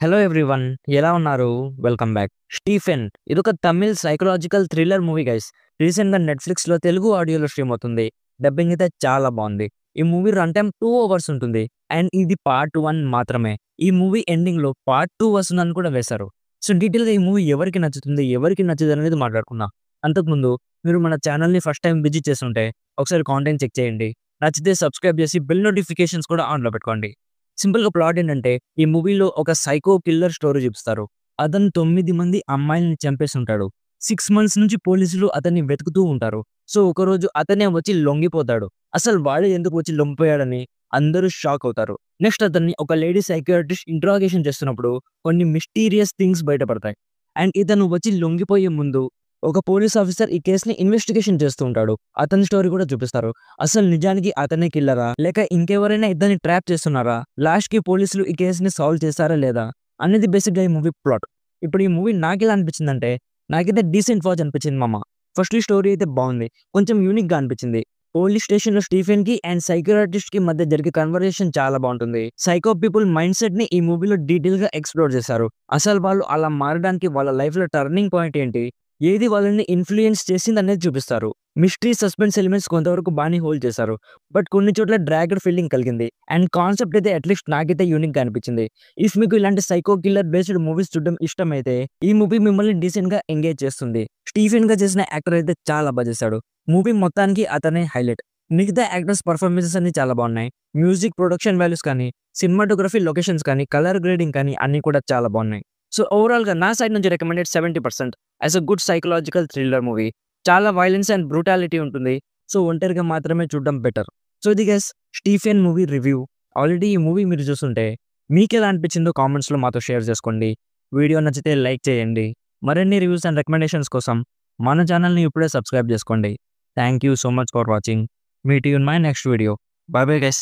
Hello everyone. ఎలా ఉన్నారు? Welcome back. 'Stephen' ఇదొక Tamil psychological thriller movie guys. రీసెంట్‌గా నెట్‌ఫ్లిక్స్‌లో తెలుగు ఆడియోలో స్ట్రీమ్ అవుతుంది. డబ్బింగ్ అయితే చాలా బావుంది. ఈ మూవీ రన్ టైమ్ 2 అవర్స్ ఉంటుంది. అండ్ ఇది పార్ట్ 1 మాత్రమే. ఈ మూవీ ఎండింగ్‌లో పార్ట్ 2 వస్తుందని కూడా వేశారు. సో, డీటెయిల్‌గా ఈ మూవీ ఎవరికి నచ్చుతుంది, ఎవరికి నచ్చదనేది మాట్లాడుకుందాం. అంతకుముందు మీరు మన ఛానెల్‌ని ఫస్ట్ టైమ్ విజిట్ చేసుంటే ఒకసారి కాంటెంట్ చెక్ చేయండి. నచ్చితే సబ్స్క్రైబ్ చేసి బెల్ నోటిఫికేషన్స్ కూడా ఆన్‌లో పెట్టుకోండి. సింపుల్‌గా ప్లాట్ ఏంటంటే, ఈ మూవీలో ఒక సైకో కిల్లర్ స్టోరీ చూపిస్తారు. అతను 9 మంది అమ్మాయిల్ని చంపేసుంటాడు. 6 మంత్స్ నుంచి పోలీసులు అతన్ని వెతుకుతూ ఉంటారు. సో, ఒకరోజు అతనే వచ్చి లొంగిపోతాడు. అసలు వాడే ఎందుకు వచ్చి లొంగిపోయాడని అందరూ షాక్ అవుతారు. నెక్స్ట్ అతన్ని ఒక లేడీ సైకియాట్రిస్ట్ ఇంట్రాగేషన్ చేస్తున్నప్పుడు కొన్ని మిస్టీరియస్ థింగ్స్ బయటపడతాయి. అండ్ ఇతను వచ్చి లొంగిపోయే ముందు ఒక పోలీస్ ఆఫీసర్ ఈ కేస్‌ని ఇన్వెస్టిగేషన్ చేస్తూ ఉంటాడు. అతని స్టోరీ కూడా చూపిస్తారు. అసలు నిజానికి అతనే కిల్లరా? లేక ఇంకెవరైనా ఇతన్ని ట్రాప్ చేస్తున్నారా? లాస్ట్‌కి పోలీసులు ఈ కేస్‌ని సాల్వ్ చేశారా లేదా? అనేది బేసిక్‌గా ఈ మూవీ ప్లాట్. ఇప్పుడు ఈ మూవీ నాకెలా అనిపించిందంటే, నాకైతే డీసెంట్ వాచ్ అనిపించింది మామ. ఫస్ట్ ఈ స్టోరీ అయితే బావుంది. కొంచెం యూనిక్‌గా అనిపించింది. పోలీస్ స్టేషన్‌లో స్టీఫెన్‌కి అండ్ సైకియాట్రిస్ట్‌కి మధ్య జరిగే కన్వర్జేషన్ చాలా బావుంటుంది. సైకో పీపుల్ మైండ్ సెట్‌ని ఈ మూవీలో డీటెయిల్‌గా ఎక్స్‌ప్లోర్ చేశారు. అసలు వాళ్ళు అలా మారడానికి వాళ్ళ లైఫ్‌లో టర్నింగ్ పాయింట్ ఏంటి? ఏది వాళ్ళని ఇన్‌ఫ్లూయెన్స్ చేసిందనేది చూపిస్తారు. మిస్టరీ, సస్పెన్స్ ఎలిమెంట్స్ కొంతవరకు బానే హోల్డ్ చేశారు. బట్ కొన్ని చోట్ల డ్రాగ్డ్ ఫీలింగ్ కలిగింది. అండ్ కాన్సెప్ట్ అయితే అట్‌లీస్ట్ నాకైతే యూనిక్‌గా అనిపించింది. ఇఫ్ మీకు ఇలాంటి సైకో కిల్లర్ బేస్డ్ మూవీస్ చూడడం ఇష్టమైతే ఈ మూవీ మిమ్మల్ని డీసెంట్‌గా ఎంగేజ్ చేస్తుంది. స్టీఫెన్‌గా చేసిన యాక్టర్ అయితే చాలా బా చేశాడు. మూవీ మొత్తానికి అతనే హైలైట్. మిగతా యాక్టర్స్ పెర్ఫార్మెన్సెస్ అన్ని చాలా బాగున్నాయి. మ్యూజిక్, ప్రొడక్షన్ వాల్యూస్ కానీ, సినిమాటోగ్రఫీ, లొకేషన్స్ కానీ, కలర్ గ్రేడింగ్ కానీ అన్నీ కూడా చాలా బాగున్నాయి. సో, ఓవరాల్‌గా నా సైడ్ నుంచి recommended 70% as a good psychological thriller movie. చాలా వయలెన్స్ అండ్ బ్రూటాలిటీ ఉంటుంది. సో, ఒంటరిగా మాత్రమే చూడడం బెటర్. సో, ఇది guys 'Stephen' movie review. Already ఈ మూవీ మీరు చూసుంటే మీకెలా అనిపించిందో కామెంట్స్‌లో మాతో షేర్ చేసుకోండి. వీడియో నచ్చితే లైక్ చేయండి. మరిన్ని రివ్యూస్ అండ్ రికమెండేషన్స్ కోసం మన ఛానెల్‌ని ఇప్పుడే సబ్స్క్రైబ్ చేసుకోండి. Thank you so much for watching. Meet you in my next video. By bye guys.